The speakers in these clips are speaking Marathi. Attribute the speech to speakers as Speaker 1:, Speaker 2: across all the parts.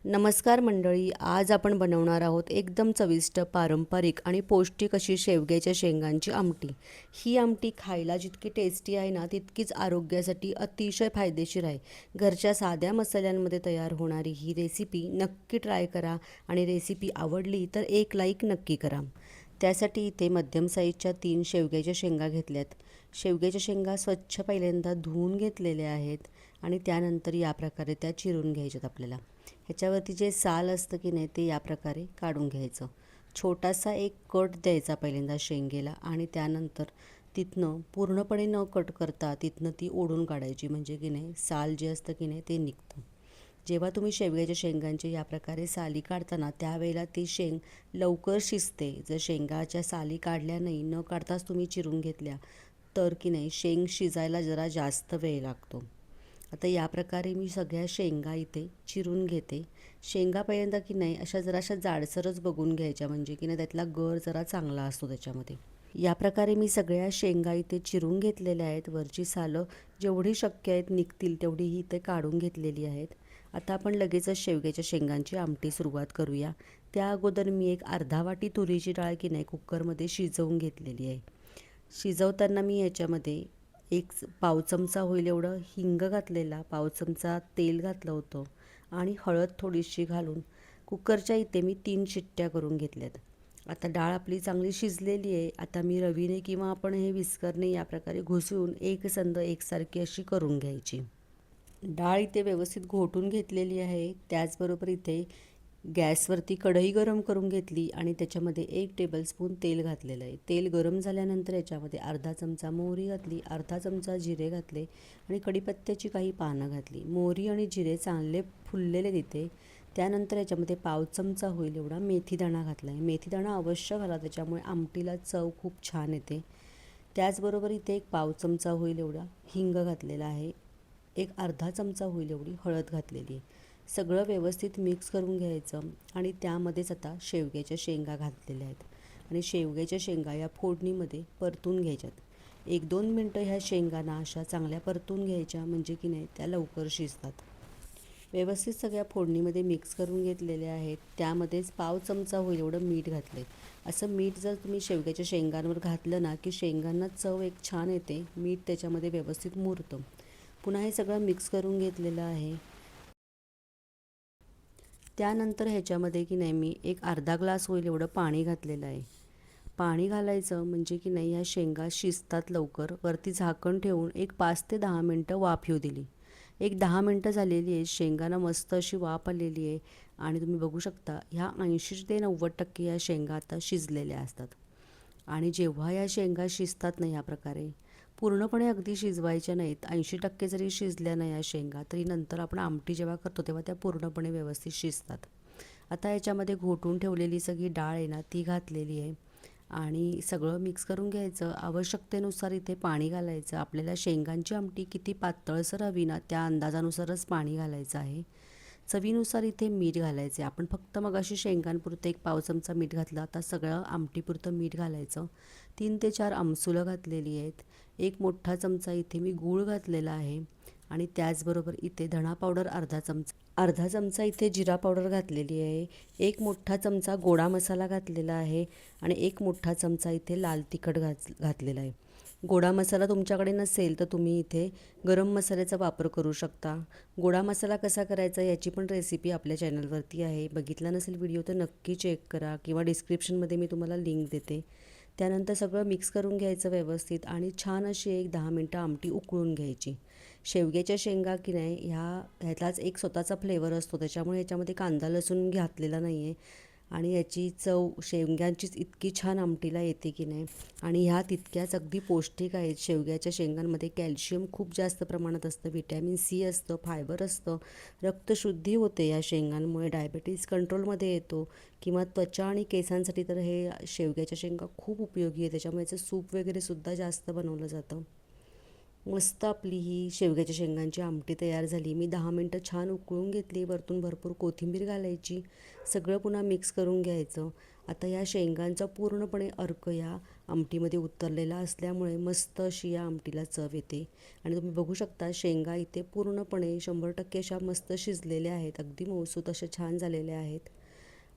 Speaker 1: नमस्कार मंडळी, आज आपण बनवणार आहोत एकदम चविष्ट, पारंपरिक आणि पौष्टिक अशी शेवग्याच्या शेंगांची आमटी. ही आमटी खायला जितकी टेस्टी आहे ना, तितकीच आरोग्यासाठी अतिशय फायदेशीर आहे. घरच्या साध्या मसाल्यांमध्ये तयार होणारी ही रेसिपी नक्की ट्राय करा आणि रेसिपी आवडली तर एक लाईक नक्की करा. त्यासाठी इथे मध्यम साईजच्या 3 शेवग्याच्या शेंगा घेतल्यात. शेवग्याच्या शेंगा स्वच्छ पहिल्यांदा धुवून घेतलेल्या आहेत आणि त्यानंतर या प्रकारे त्या चिरून घ्यायच्यात आपल्याला. ह्याच्यावरती जे साल असतं की नाही ते या प्रकारे काढून घ्यायचं. छोटासा एक कट द्यायचा पहिल्यांदा शेंगेला आणि त्यानंतर तिथनं पूर्णपणे न कट करता तिथनं ती ओढून काढायची, म्हणजे की नाही साल जे असतं की नाही ते निघतं. जेव्हा तुम्ही शेवग्याच्या शेंगांचे या प्रकारे साली काढताना त्यावेळेला ती शेंग लवकर शिजते. जर शेंगाच्या साली काढल्या नाही, न काढताच तुम्ही चिरून घेतल्या तर की नाही शेंग शिजायला जरा जास्त वेळ लागतो. आता या प्रकारे मी सगळ्या शेंगा इथे चिरून घेते. शेंगा पहिल्यांदा की नाही अशा जाडसरच बघून घ्यायच्या, म्हणजे की नाही त्यातला गर जरा चांगला असतो त्याच्यामध्ये. या प्रकारे मी सगळ्या शेंगा इथे चिरून घेतलेल्या आहेत. वरची सालं जेवढी शक्य आहेत निघतील तेवढी ही इथे काढून घेतलेली आहेत. आता आपण लगेचच शेवग्याच्या शेंगांची आमटी सुरुवात करूया. त्या अगोदर मी एक अर्धा वाटी तुरीची डाळ की नाही कुकरमध्ये शिजवून घेतलेली आहे. शिजवताना मी याच्यामध्ये एक पाव चमचा होईल एवढं हिंग घातलेला, पाव चमचा तेल घातलं होतं आणि हळद थोडीशी घालून कुकरच्या इथे मी 3 शिट्ट्या करून घेतल्यात. आता डाळ आपली चांगली शिजलेली आहे. आता मी रवीने किंवा आपण हे विस्करने या प्रकारे घुसळून एकसंध एकसारखी अशी करून घ्यायची. डाळ इथे व्यवस्थित घोटून घेतलेली आहे. त्याचबरोबर इथे गॅसवरती कढई गरम करून घेतली आणि त्याच्यामध्ये 1 टेबलस्पून तेल घातलेलं आहे. तेल गरम झाल्यानंतर याच्यामध्ये अर्धा चमचा मोहरी घातली, अर्धा चमचा जिरे घातले आणि कढीपत्त्याची काही पानं घातली. मोहरी आणि जिरे चांगले फुललेले तिथे. त्यानंतर याच्यामध्ये पाव चमचा होईल एवढा मेथीदाणा घातला आहे. मेथीदाणा अवश्य घाला, त्याच्यामुळे आमटीला चव खूप छान येते. त्याचबरोबर इथे एक पाव चमचा होईल एवढा हिंग घातलेला आहे. एक अर्धा चमचा होईल एवढी हळद घातलेली आहे. सगळं व्यवस्थित मिक्स करून घ्यायचं आणि त्यामध्येच आता शेवग्याच्या शेंगा घातलेल्या आहेत आणि शेवग्याच्या शेंगा या फोडणीमध्ये परतून घ्यायच्यात. 1-2 मिनटं ह्या शेंगांना अशा चांगल्या परतून घ्यायच्या, म्हणजे की नाही त्या लवकर शिजतात. व्यवस्थित सगळ्या फोडणीमध्ये मिक्स करून घेतलेल्या आहेत. त्यामध्येच पाव चमचा होईल एवढं मीठ घातलं आहे. असं मीठ जर तुम्ही शेवग्याच्या शेंगांवर घातलं ना की शेंगांना चव एक छान येते. मीठ त्याच्यामध्ये व्यवस्थित मुरतं. पुन्हा हे सगळं मिक्स करून घेतलेलं आहे. त्यानंतर ह्याच्यामध्ये की नाही मी एक अर्धा ग्लास होईल एवढं पाणी घातलेलं आहे. पाणी घालायचं म्हणजे की नाही ह्या शेंगा शिजतात लवकर. वरती झाकण ठेवून एक 5 ते 10 मिनटं वाफ येऊ दिली. एक 10 मिनटं झालेली आहे. शेंगांना मस्त अशी वाफ आलेली आहे आणि तुम्ही बघू शकता ह्या 80 ते 90% या शेंगा आता शिजलेल्या असतात. आणि जेव्हा या शेंगा शिजतात ना या प्रकारे, पूर्णपणे अगदी शिजवायच्या नाहीत. 80% जरी शिजल्या ना या शेंगा, तरी नंतर आपण आमटी जेव्हा करतो तेव्हा त्या पूर्णपणे व्यवस्थित शिजतात. आता याच्यामध्ये घोटून ठेवलेली सगळी डाळ आहे ना ती घातलेली आहे आणि सगळं मिक्स करून घ्यायचं. आवश्यकतेनुसार इथे पाणी घालायचं. आपल्याला शेंगांची आमटी किती पातळसर हवी ना त्या अंदाजानुसारच पाणी घालायचं आहे. चवीनुसार इथे मीठ घालायचे. आपण फक्त मगाशी शेंगांपुरतं 1 पाव चमचा मीठ घातलं, आता सगळं आमटीपुरतं मीठ घालायचं. 3 ते 4 आमसुलं घातलेली आहेत. 1 मोठा चमचा इथे मी गूळ घातलेला आहे आणि त्याचबरोबर इथे धणा पावडर अर्धा चमचा इथे जिरा पावडर घातलेली आहे. 1 मोठा चमचा गोडा मसाला घातलेला आहे आणि 1 मोठा चमचा इथे लाल तिखट घातलेला आहे. गोडा मसाला तुमच्याकडे नसेल तर तुम्ही इथे गरम मसाल्याचा वापर करू शकता. गोडा मसाला कसा करायचा याची पण रेसिपी आपल्या चॅनलवरती आहे. बघितला नसेल व्हिडिओ तर नक्की चेक करा किंवा डिस्क्रिप्शनमध्ये मी तुम्हाला लिंक देते. त्यानंतर सगळं मिक्स करून घ्यायचं व्यवस्थित आणि छान अशी एक 10 मिनटं आमटी उकळून घ्यायची. शेवग्याच्या शेंगा की नाही ह्यातलाच एक स्वतःचा फ्लेवर असतो, त्याच्यामुळे याच्यामध्ये कांदा लसूण घातलेला नाही आहे आणि याची चव शेंगांचीच इतकी छान आमटीला येते की नाही. आणि ह्या तितक्याच अगदी पौष्टिक आहेत. शेवग्याच्या शेंगांमध्ये कॅल्शियम खूप जास्त प्रमाणात असतं, व्हिटॅमिन सी असतं, फायबर असतं, रक्तशुद्धी होते या शेंगांमुळे, डायबेटीस कंट्रोलमध्ये येतो किंवा त्वचा आणि केसांसाठी तर हे शेवग्याच्या शेंगा खूप उपयोगी आहे. त्याच्यामुळे याचं सूप वगैरे सुद्धा जास्त बनवलं जातं. मस्त आपली ही शेवग्याच्या शेंगांची आमटी तयार झाली. मी 10 मिनटं छान उकळून घेतली. वरतून भरपूर कोथिंबीर घालायची. सगळं पुन्हा मिक्स करून घ्यायचं. आता या शेंगांचा पूर्णपणे अर्क या आमटीमध्ये उतरलेला असल्यामुळे मस्त अशी या आमटीला चव येते. आणि तुम्ही बघू शकता शेंगा इथे पूर्णपणे 100% अशा मस्त शिजलेल्या आहेत, अगदी मऊसूत अशा छान झालेल्या आहेत.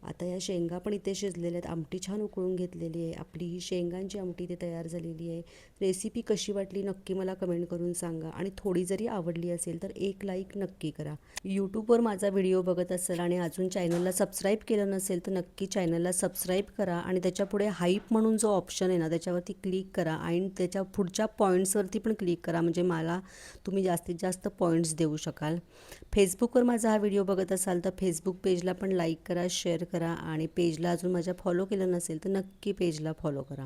Speaker 1: आता या शेंगा पण इथे शिजलेल्या आहेत, आमटी छान उकळून घेतलेली आहे. आपली ही शेंगांची आमटी इथे तयार झालेली आहे. रेसिपी कशी वाटली नक्की मला कमेंट करून सांगा आणि थोडी जरी आवडली असेल तर एक लाईक नक्की करा. यूट्यूबवर माझा व्हिडिओ बघत असाल आणि अजून चॅनलला सबस्क्राईब केलं नसेल तर नक्की चॅनलला सबस्क्राईब करा आणि त्याच्यापुढे हाईप म्हणून जो ऑप्शन आहे ना त्याच्यावरती क्लिक करा आणि त्याच्या पुढच्या पॉईंट्सवरती पण क्लिक करा, म्हणजे मला तुम्ही जास्तीत जास्त पॉईंट्स देऊ शकाल. फेसबुकवर माझा हा व्हिडिओ बघत असाल तर फेसबुक पेजला पण लाईक करा, शेअर करा आणि पेजला अजून माझ्या फॉलो केलं नसेल तर नक्की पेजला फॉलो करा.